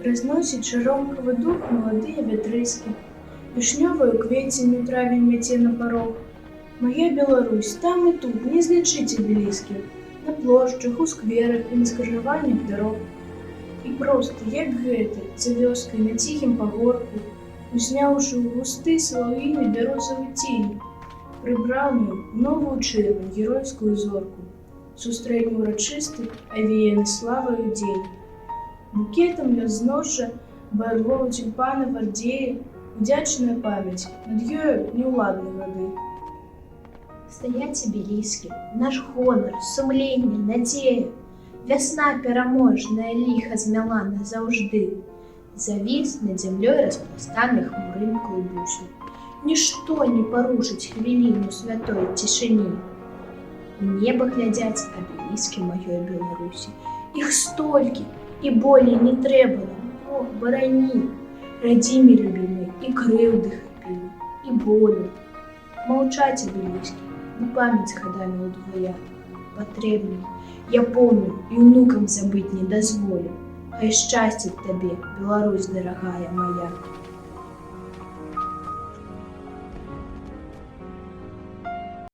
Разносіць чароўнікавы дух маладыя вятрыскі, вішнёвую квецень у травень мяце на парог. Моя Беларусь, там і тут не злічыць абелісків, на плошчах, у скверах і на скрыжаваннях дарог. І проста, як гэты, за вёскай на ціхім пагорку, узняўшы ў густы салаўіны бярозавы цень, прыбраную ў новую чырвань геройскую зорку, сустрэньме ўрачысты, авеяны славаю дзень. Букетам лязножжа баявого тюльпана вардзее, удзячная памяць, над ёю неўладны гады. Стаяць абеліскі, наш гонар, сумленне, надзея. Вясна пераможная ліха змяла назаўжды. Завіс над зямлёй распластаны хмурым клубусем. Нішто не парушыць хвіліну святой цішыні. У неба глядзяць абеліскі маёй Беларусі. Іх столькі, і болей не трэба нам, Бог барані. Радзіме любімай, і крыўды хапілі, і болю. Маўчаць абеліскі, бо памяць гадамі ўдвая. Патрэбна, я помню, і ўнукам забыць не дазволю. Хай шчасціць табе, Беларусь дарагая моя.